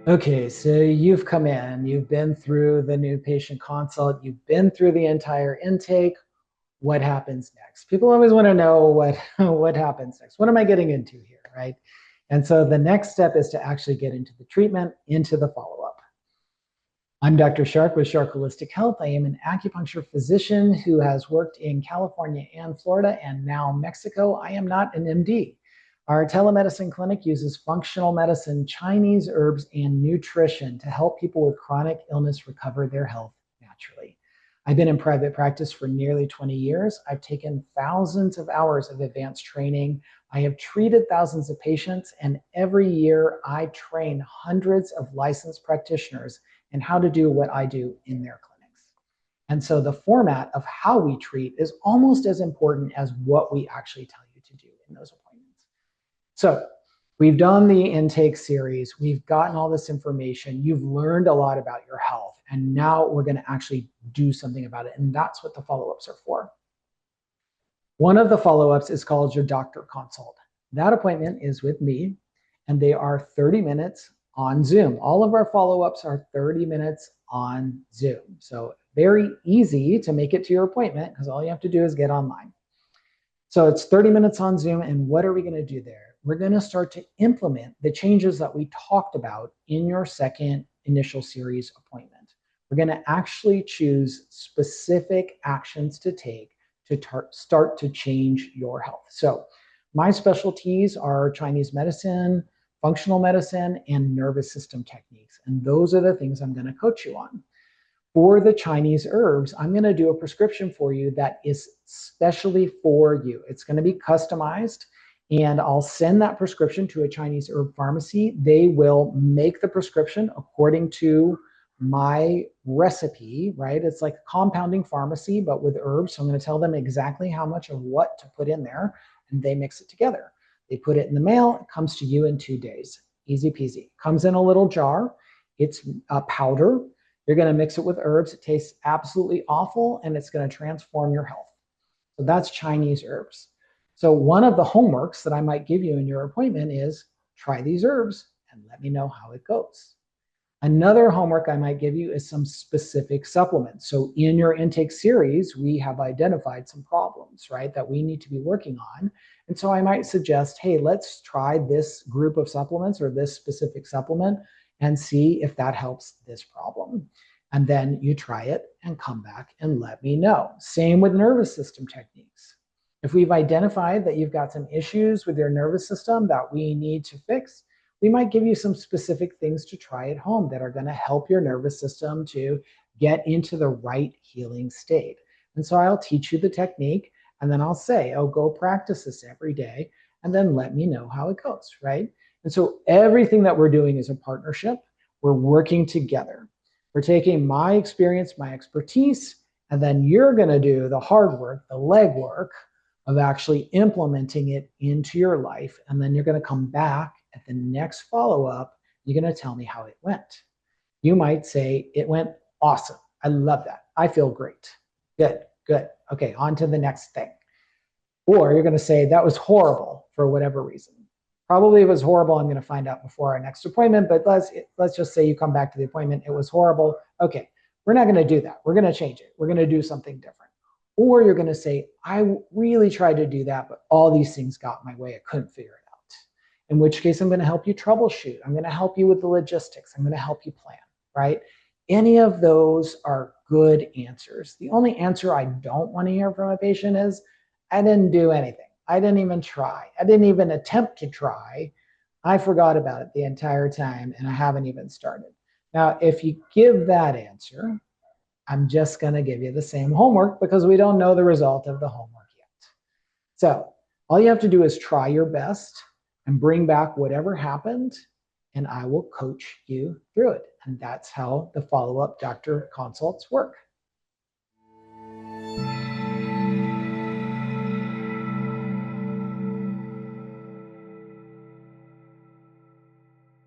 Okay, so you've come in, you've been through the new patient consult, you've been through the entire intake. What happens next? People always want to know what happens next. What am I getting into here, right? And so the next step is to actually get into the treatment, into the follow-up. I'm Dr. Shark with Shark Holistic Health. I am an acupuncture physician who has worked in California and Florida and now Mexico. I am not an MD. Our telemedicine clinic uses functional medicine, Chinese herbs, and nutrition to help people with chronic illness recover their health naturally. I've been in private practice for nearly 20 years. I've taken thousands of hours of advanced training. I have treated thousands of patients, and every year I train hundreds of licensed practitioners and how to do what I do in their clinics. And so the format of how we treat is almost as important as what we actually tell you to do in those appointments. So we've done the intake series. We've gotten all this information. You've learned a lot about your health. And now we're going to actually do something about it. And that's what the follow-ups are for. One of the follow-ups is called your doctor consult. That appointment is with me, and they are 30 minutes on Zoom. All of our follow-ups are 30 minutes on Zoom. So very easy to make it to your appointment because all you have to do is get online. So it's 30 minutes on Zoom, and what are we going to do there? We're going to start to implement the changes that we talked about in your second initial series appointment. We're going to actually choose specific actions to take to start to change your health. So my specialties are Chinese medicine, functional medicine, and nervous system techniques. And those are the things I'm going to coach you on. For the Chinese herbs, I'm going to do a prescription for you that is specially for you. It's going to be customized, and I'll send that prescription to a Chinese herb pharmacy. They will make the prescription according to my recipe, right? It's like a compounding pharmacy, but with herbs. So I'm going to tell them exactly how much of what to put in there, and they mix it together. They put it in the mail. It comes to you in 2 days. Easy peasy. Comes in a little jar. It's a powder. You're going to mix it with herbs. It tastes absolutely awful, and it's going to transform your health. So that's Chinese herbs. So one of the homeworks that I might give you in your appointment is try these herbs and let me know how it goes. Another homework I might give you is some specific supplements. So in your intake series, we have identified some problems, right, that we need to be working on. And so I might suggest, hey, let's try this group of supplements or this specific supplement and see if that helps this problem. And then you try it and come back and let me know. Same with nervous system techniques. If we've identified that you've got some issues with your nervous system that we need to fix, we might give you some specific things to try at home that are going to help your nervous system to get into the right healing state. And so I'll teach you the technique, and then I'll say, oh, go practice this every day, and then let me know how it goes, right? And so everything that we're doing is a partnership. We're working together. We're taking my experience, my expertise, and then you're going to do the hard work, the legwork of actually implementing it into your life. And then you're going to come back at the next follow-up. You're going to tell me how it went. You might say, it went awesome. I love that. I feel great. Good, good. Okay, on to the next thing. Or you're going to say, that was horrible for whatever reason. Probably it was horrible. I'm going to find out before our next appointment, but let's just say you come back to the appointment. It was horrible. Okay, we're not going to do that. We're going to change it. We're going to do something different. Or you're going to say, I really tried to do that, but all these things got in my way. I couldn't figure it out. In which case, I'm going to help you troubleshoot. I'm going to help you with the logistics. I'm going to help you plan, right? Any of those are good answers. The only answer I don't want to hear from a patient is, I didn't do anything. I didn't even try. I didn't even attempt to try. I forgot about it the entire time, and I haven't even started. Now, if you give that answer, I'm just going to give you the same homework because we don't know the result of the homework yet. So all you have to do is try your best and bring back whatever happened, and I will coach you through it. And that's how the follow-up doctor consults work.